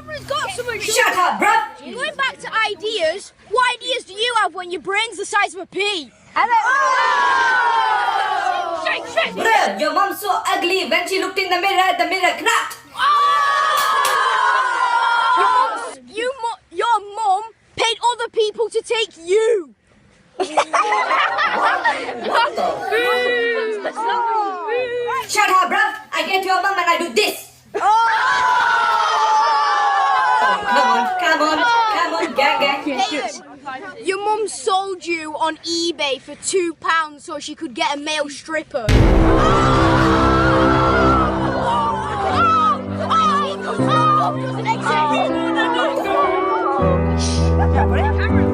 Cameron's got something. Shut up, bruv! Going back to ideas, what ideas do you have when your brain's the size of a pea? Shake. Bruh, your mom's so ugly. When she looked in the mirror cracked. Your mum paid other people to take you. Shut up, bruv! I get your mum and I do this. Come on, gang. Your mum sold you on eBay for £2 so she could get a male stripper. Cameron,